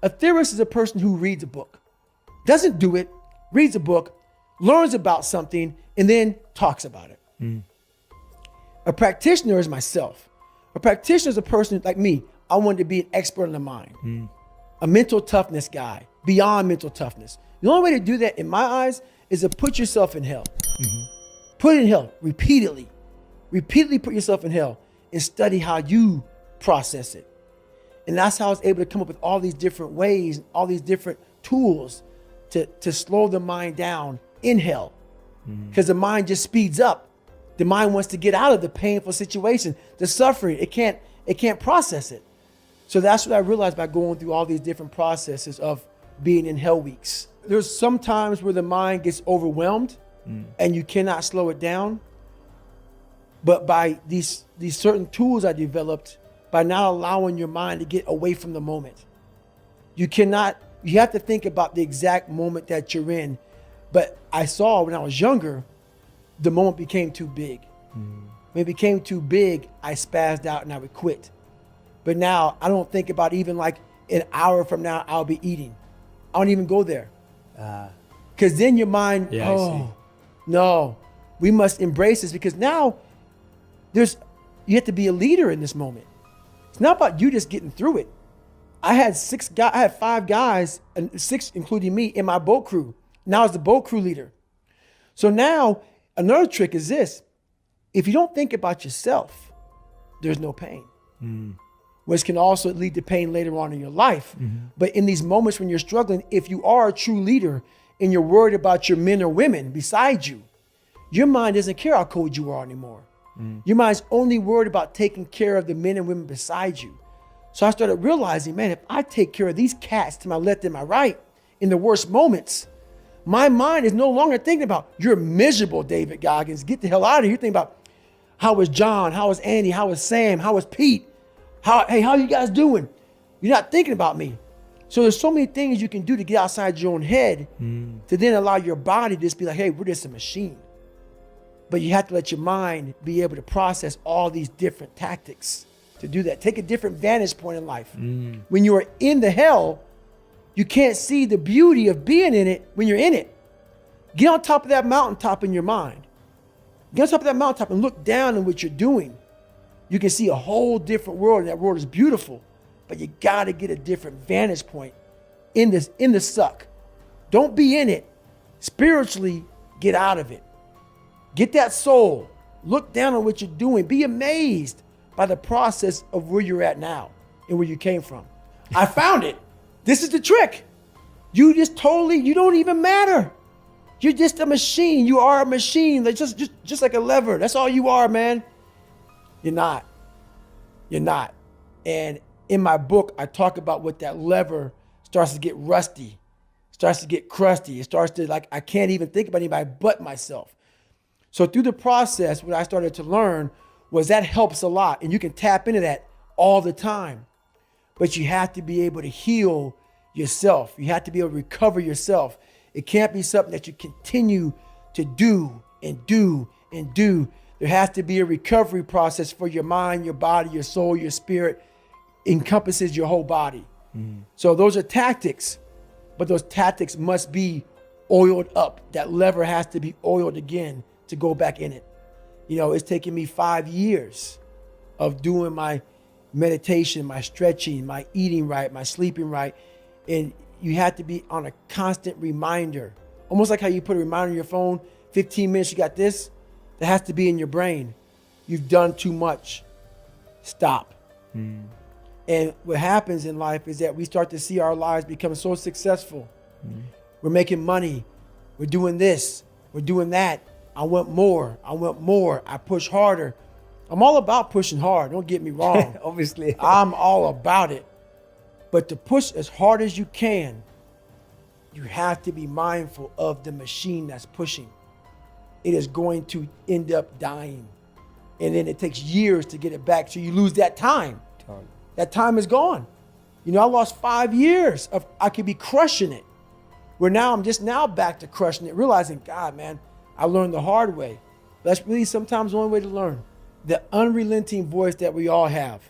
A theorist is a person who reads a book, doesn't do it, reads a book, learns about something, and then talks about it. A practitioner is myself. A practitioner is a person like me. I wanted to be an expert in the mind, a mental toughness guy, beyond mental toughness. The only way to do that, in my eyes, is to put yourself in hell. Put it in hell repeatedly. Repeatedly put yourself in hell and study how you process it. And that's how I was able to come up with all these different ways, all these different tools to slow the mind down in hell. Because the mind just speeds up. The mind wants to get out of the painful situation, the suffering. It can't process it. So that's what I realized by going through all these different processes of being in hell weeks. There's some times where the mind gets overwhelmed and you cannot slow it down. But by these certain tools I developed, by not allowing your mind to get away from the moment. You have to think about the exact moment that you're in. But I saw when I was younger, the moment became too big. When it became too big, I spazzed out and I would quit. But now I don't think about even like an hour from now, I'll be eating. I don't even go there. Because then your mind, no, we must embrace this, because now you have to be a leader in this moment. It's not about you just getting through it. I had 5 guys, and 6 including me, in my boat crew. Now I was the boat crew leader. So now another trick is this: if you don't think about yourself, there's no pain. Which can also lead to pain later on in your life. But in these moments when you're struggling, if you are a true leader and you're worried about your men or women beside you, your mind doesn't care how cold you are anymore. Your mind's only worried about taking care of the men and women beside you. So I started realizing, man, if I take care of these cats to my left and my right in the worst moments, my mind is no longer thinking about, you're miserable, David Goggins, get the hell out of here. You're thinking about, how was John? How was Andy? How was Sam? How was Pete? Hey, how you guys doing? You're not thinking about me. So there's so many things you can do to get outside your own head to then allow your body to just be like, hey, we're just a machine. But you have to let your mind be able to process all these different tactics to do that. Take a different vantage point in life. When you are in the hell, you can't see the beauty of being in it when you're in it. Get on top of that mountaintop in your mind. Get on top of that mountaintop and look down on what you're doing. You can see a whole different world, and that world is beautiful. But you gotta get a different vantage point in the suck. Don't be in it. Spiritually, get out of it. Get that soul. Look down on what you're doing. Be amazed by the process of where you're at now and where you came from. I found it. This is the trick. You don't even matter. You're just a machine. You are a machine. Like just like a lever. That's all you are, man. You're not. You're not. And in my book, I talk about what that lever starts to get rusty, starts to get crusty. It starts to, like, I can't even think about anybody but myself. So through the process, what I started to learn was that helps a lot. And you can tap into that all the time. But you have to be able to heal yourself. You have to be able to recover yourself. It can't be something that you continue to do and do and do. There has to be a recovery process for your mind, your body, your soul, your spirit. Encompasses your whole body. So those are tactics, but those tactics must be oiled up. That lever has to be oiled again to go back in it. You know, it's taken me 5 years of doing my meditation, my stretching, my eating right, my sleeping right. And you have to be on a constant reminder, almost like how you put a reminder on your phone, 15 minutes, you got this. That has to be in your brain. You've done too much. Stop. And what happens in life is that we start to see our lives become so successful. We're making money. We're doing this. We're doing that. I want more. I want more. I push harder. I'm all about pushing hard. Don't get me wrong. Obviously. I'm all about it. But to push as hard as you can, you have to be mindful of the machine that's pushing. It is going to end up dying. And then it takes years to get it back. So you lose that time. Totally. That time is gone. You know, I lost 5 years of I could be crushing it. Where now I'm just now back to crushing it, realizing, God, man, I learned the hard way. That's really sometimes the only way to learn. The unrelenting voice that we all have.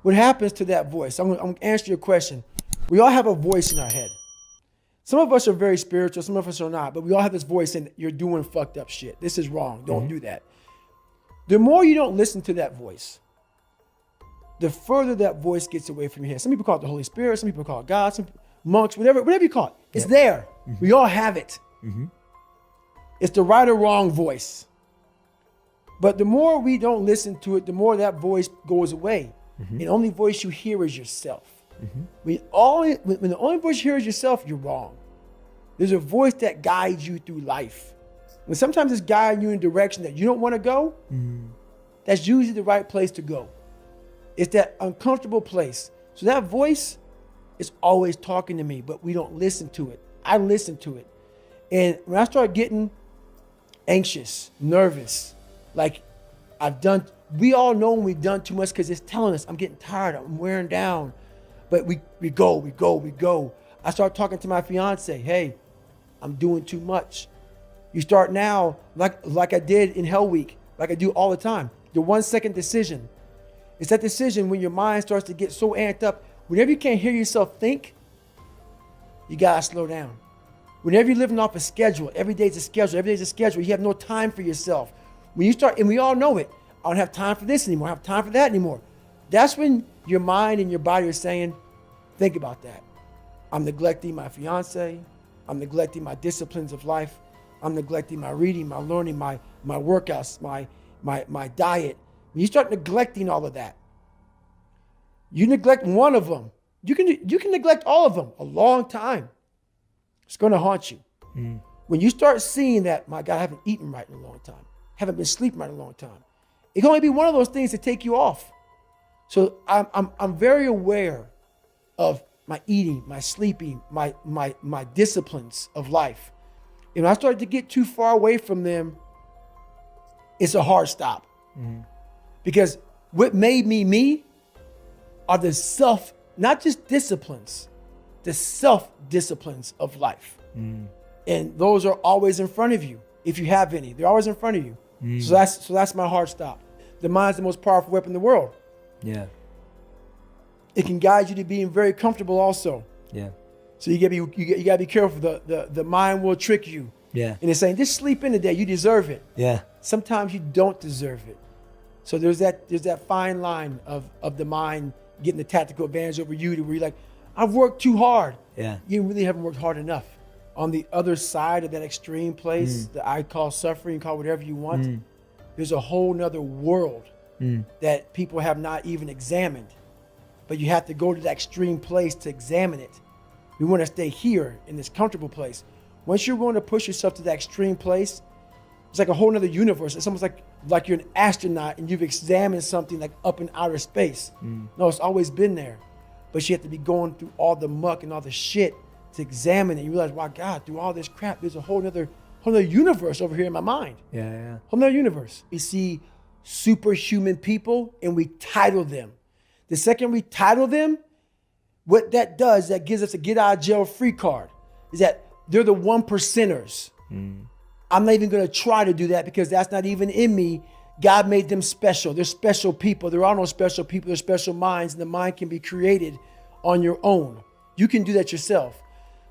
What happens to that voice? I'm going to answer your question. We all have a voice in our head. Some of us are very spiritual, some of us are not, but we all have this voice and you're doing fucked up shit. This is wrong. Don't do that. The more you don't listen to that voice, the further that voice gets away from your head. Some people call it the Holy Spirit, some people call it God, some monks, whatever you call it. It's there. We all have it. It's the right or wrong voice. But the more we don't listen to it, the more that voice goes away. And the only voice you hear is yourself. When the only voice you hear is yourself, you're wrong. There's a voice that guides you through life. When sometimes it's guiding you in a direction that you don't want to go, that's usually the right place to go. It's that uncomfortable place. So that voice is always talking to me, but we don't listen to it. I listen to it. And when I start getting anxious, nervous, like we all know when we've done too much because it's telling us, I'm getting tired, I'm wearing down. But we go. I start talking to my fiance, hey, I'm doing too much. You start now, like I did in Hell Week, like I do all the time, the 1 second decision. It's that decision when your mind starts to get so amped up. Whenever you can't hear yourself think, you gotta slow down. Whenever you're living off a schedule, every day's a schedule, you have no time for yourself. When you start, and we all know it, I don't have time for this anymore, I don't have time for that anymore. That's when your mind and your body are saying, think about that. I'm neglecting my fiance, I'm neglecting my disciplines of life, I'm neglecting my reading, my learning, my workouts, my diet. When you start neglecting all of that, you neglect one of them. You can neglect all of them a long time. It's going to haunt you. When you start seeing that, my God, I haven't eaten right in a long time, haven't been sleeping right in a long time. It can only be one of those things to take you off. So I'm very aware of my eating, my sleeping, my disciplines of life. And when I start to get too far away from them, it's a hard stop. Because what made me are the not just disciplines, the self-disciplines of life. And those are always in front of you. If you have any, they're always in front of you. So that's my hard stop. The mind's the most powerful weapon in the world. Yeah. It can guide you to being very comfortable also. Yeah. So you gotta be careful. The mind will trick you. Yeah. And it's saying, just sleep in today, you deserve it. Yeah. Sometimes you don't deserve it. So there's that fine line of the mind getting the tactical advantage over you to where you're like, I've worked too hard. Yeah. You really haven't worked hard enough. On the other side of that extreme place that I call suffering, call whatever you want, there's a whole nother world that people have not even examined. But you have to go to that extreme place to examine it. We want to stay here in this comfortable place. Once you're willing to push yourself to that extreme place, it's like a whole nother universe. It's almost like you're an astronaut and you've examined something like up in outer space. No, it's always been there. But you have to be going through all the muck and all the shit to examine it. You realize, wow, God, through all this crap, there's a whole nother universe over here in my mind. Yeah. Whole nother universe. We see superhuman people and we title them. The second we title them, what that does, that gives us a get out of jail free card, is that they're the 1%ers. I'm not even going to try to do that because that's not even in me. God made them special. They're special people. There are no special people. They're special minds, and the mind can be created on your own. You can do that yourself.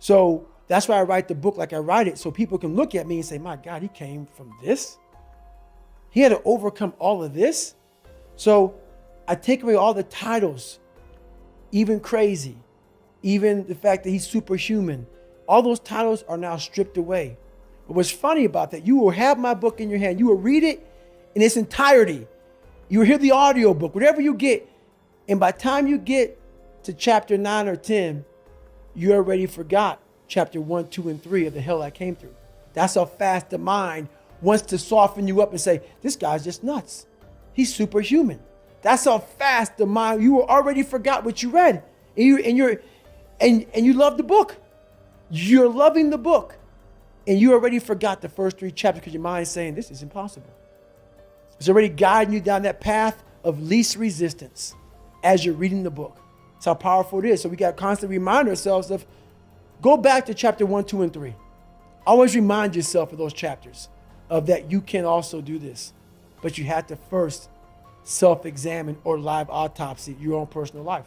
So that's why I write the book like I write it, so people can look at me and say, my God, he came from this? He had to overcome all of this? So I take away all the titles, even crazy, even the fact that he's superhuman. All those titles are now stripped away. But what's funny about that, you will have my book in your hand. You will read it in its entirety. You will hear the audio book, whatever you get. And by the time you get to chapter 9 or 10, you already forgot chapter 1, 2, and 3 of the hell I came through. That's how fast the mind wants to soften you up and say, this guy's just nuts. He's superhuman. That's how fast the mind, you already forgot what you read. And you love the book. You're loving the book. And you already forgot the first 3 chapters because your mind is saying, this is impossible. It's already guiding you down that path of least resistance as you're reading the book. That's how powerful it is. So we got to constantly remind ourselves of, go back to chapter 1, 2, and 3. Always remind yourself of those chapters, of that you can also do this. But you have to first self-examine or live autopsy your own personal life.